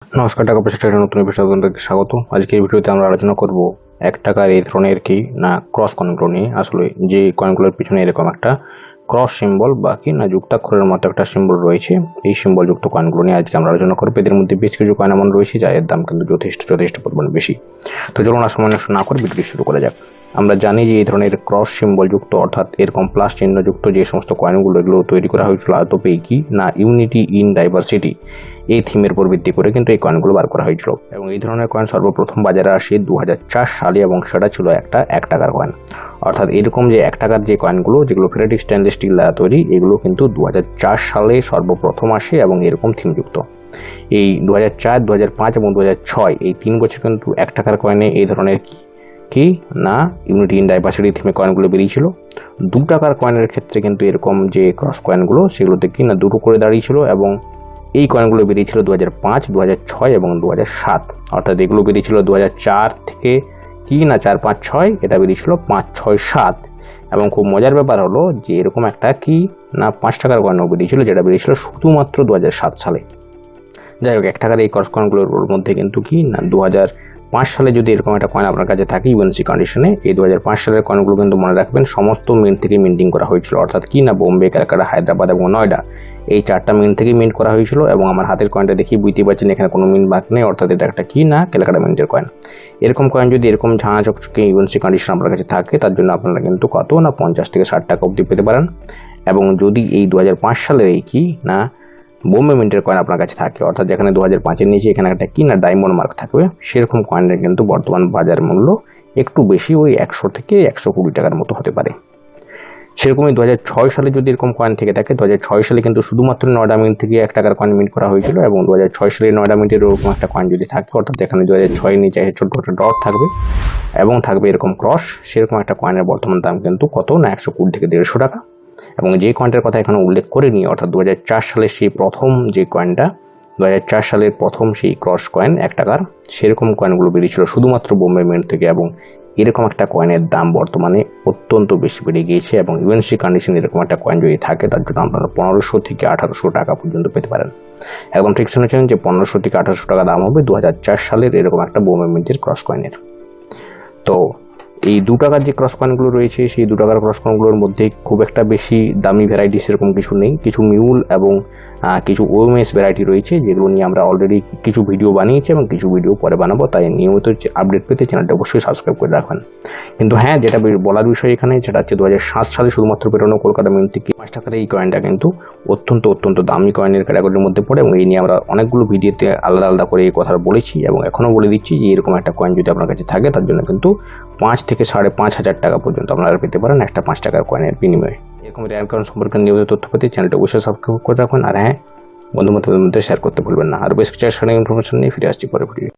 নমস্কার, টাকা পয়সা ট্রেডের নতুন এপিসোডে আপনাদেরকে স্বাগত। আজকের ভিডিওতে আমরা আলোচনা করব 1 টাকার এই ধরনের কি না ক্রস কয়েনগুলো নিয়ে। আসলে যে কয়েনগুলোর পিছনে এরকম একটা ক্রস সিম্বল বা কি না যুক্তাক্ষরের মতো একটা সিম্বল রয়েছে, এই সিম্বল যুক্ত কয়েনগুলো নিয়ে আজকে আমরা আলোচনা করব। এদের মধ্যে বেশ কিছু কয়েন এমন রয়েছে যার দাম কিন্তু যথেষ্ট পরিমাণে বেশি। তো চলুন আর সময় নষ্ট না করে ভিডিওটি শুরু করা যাক। আমরা জানি যে এই ধরনের ক্রস সিম্বল যুক্ত অর্থাৎ এরকম প্লাস চিহ্ন যুক্ত যে সমস্ত কয়েনগুলো এগুলো তৈরি করা হয়েছিল আদপে কি না ইউনিটি ইন ডাইভার্সিটি এই থিমের উপর ভিত্তি করে কিন্তু এই কয়েনগুলো বার করা হয়েছিল। এবং এই ধরনের কয়েন সর্বপ্রথম বাজারে আসে 2004 সালে এবং সেটা ছিল একটা 1 টাকার কয়েন। অর্থাৎ এরকম যে 1 টাকার যে কয়েনগুলো যেগুলো ফেরাটিক স্টেনলেস স্টিল দ্বারা তৈরি, এগুলো কিন্তু 2004 সালে সর্বপ্রথম আসে এবং এরকম থিমযুক্ত। এই 2004, 2005 এবং 2006 এই 3 বছর কিন্তু 1 টাকার কয়েনে এই ধরনের কি না ইউনিটি ইন ডাইভার্সিটি থিমে কয়েনগুলো বেরিয়েছিল। 2 টাকার কয়েনের ক্ষেত্রে কিন্তু এরকম যে ক্রস কয়েনগুলো সেগুলোতে কি না দুটো করে দাঁড়িয়েছিল এবং এই কয়েনগুলো বেরিয়েছিল 2005, 2006 এবং 2007। অর্থাৎ এগুলো বেরিয়েছিল 2004 থেকে কি না 4, 5, 6, এটা বেরিয়েছিল 5, 6, 7। এবং খুব মজার ব্যাপার হলো যে এরকম একটা কি না 5 টাকার কয়েনও বেরিয়েছিল যেটা বেরিয়েছিল শুধুমাত্র 2007 সালে। যাই হোক, 1 টাকার এই ক্রস কয়েনগুলোর মধ্যে কিন্তু কি না 2005 সালে যদি এরকম একটা কয়েন আপনার কাছে থাকে ইউএনসি কন্ডিশনে, এই 2005 সালের কয়েনগুলো কিন্তু মনে রাখবেন সমস্ত মিন্ট থেকে মিন্টিং করা হয়েছিল। অর্থাৎ কি না বোম্বে, ক্যালকাটা, হায়দ্রাবাদ এবং নয়ডা এই 4টা মিন্ট থেকে মিন্ট করা হয়েছিল। এবং আমার হাতের কয়েনটা দেখি বুঝতে পারছেন এখানে কোনো মিন্ট বাকি নেই, অর্থাৎ এটা একটা কি না ক্যালকাটা মিন্টের কয়েন। এরকম কয়েন যদি এরকম ঝাঁ চকচকে ইউএনসি কন্ডিশন আপনার কাছে থাকে তার জন্য আপনারা কিন্তু কত না 50 থেকে 60 টাকা অবধি পেতে পারেন। এবং যদি এই 2005 সালের এই কি না বোম্বে মিন্টের কয়েন আপনার কাছে থাকে, অর্থাৎ যেখানে 2005-এর নিচে এখানে একটা কি না ডায়মন্ড মার্ক থাকবে, সেরকম কয়েনের কিন্তু বর্তমান বাজার মূল্য একটু বেশি, ওই 100 থেকে 120 টাকার মতো হতে পারে। সেরকমই 2006 সালে যদি এরকম কয়েন থেকে থাকে, 2006 সালে কিন্তু শুধুমাত্র নয়ডা মিন্ট থেকে 1 টাকার কয়েন মিন্ট করা হয়েছিল। এবং 2006 সালে নয়ডা মিন্টের এরকম একটা কয়েন যদি থাকে, অর্থাৎ এখানে 2006-এর নিচে ছোট ছোট ডট থাকবে এবং থাকবে এরকম ক্রস, সেরকম একটা কয়েনের বর্তমান দাম কিন্তু কত না 120 থেকে 150 টাকা। এবং যে কয়েনটার কথা এখানে উল্লেখ করে নিই, অর্থাৎ 2004 সালের সেই প্রথম যে কয়েনটা, 2004 সালের প্রথম সেই ক্রস কয়েন 1 টাকার, সেরকম কয়েনগুলো বেরিয়েছিল শুধুমাত্র বোম্বে মিন্ট থেকে। এবং এরকম একটা কয়েনের দাম বর্তমানে অত্যন্ত বেশি বেড়ে গিয়েছে। এবং ইউএনসি কন্ডিশন এরকম একটা কয়েন যদি থাকে তার জন্য আপনারা 1500 থেকে 1800 টাকা পর্যন্ত পেতে পারেন। একদম ঠিক শুনেছেন যে 1500 থেকে 1800 টাকা দাম হবে 2004 সালের এরকম একটা বোম্বে মিন্টের ক্রস কয়েনের। তো এই 2 টাকার যে ক্রস কয়েনগুলো রয়েছে সেই 2 টাকার ক্রস কয়েনগুলোর মধ্যে খুব একটা বেশি দামি ভ্যারাইটি সেরকম কিছু নেই। কিছু মিউল এবং কিছু ওএমএস ভ্যারাইটি রয়েছে যেগুলো নিয়ে আমরা অলরেডি কিছু ভিডিও বানিয়েছি এবং কিছু ভিডিও পরে বানাবো। তাই নিয়মিত আপডেট পেতে চ্যানেলটা অবশ্যই সাবস্ক্রাইব করে রাখবেন। কিন্তু হ্যাঁ, যেটা বলার বিষয় এখানে সেটা হচ্ছে 2007 সালে শুধুমাত্র বেরোনো কলকাতা মিন্ট থেকে 5 টাকার এই কয়েনটা কিন্তু অত্যন্ত দামি কয়েনের ক্যাটাগরির মধ্যে পড়ে। এবং এই নিয়ে আমরা অনেকগুলো ভিডিওতে আলাদা করে এই কথা বলেছি এবং এখনও বলে দিচ্ছি যে এরকম একটা কয়েন যদি আপনার কাছে থাকে তার জন্য কিন্তু 5 থেকে 5,500 টাকা পর্যন্ত আপনারা পেতে পারেন একটা 5 টাকার কয়েনের বিনিময়ে। এরকম রেয়ার কয়েন সম্পর্কে নিয়মিত তথ্য পেতে চ্যানেলটা অবশ্যই সাবস্ক্রাইব করে রাখুন। আর হ্যাঁ, বন্ধু বান্ধবদের মধ্যে শেয়ার করতে ভুলবেন না। আর বেশ কিছু ইনফরমেশন নিয়ে ফিরে আসছি পরে ভিডিও।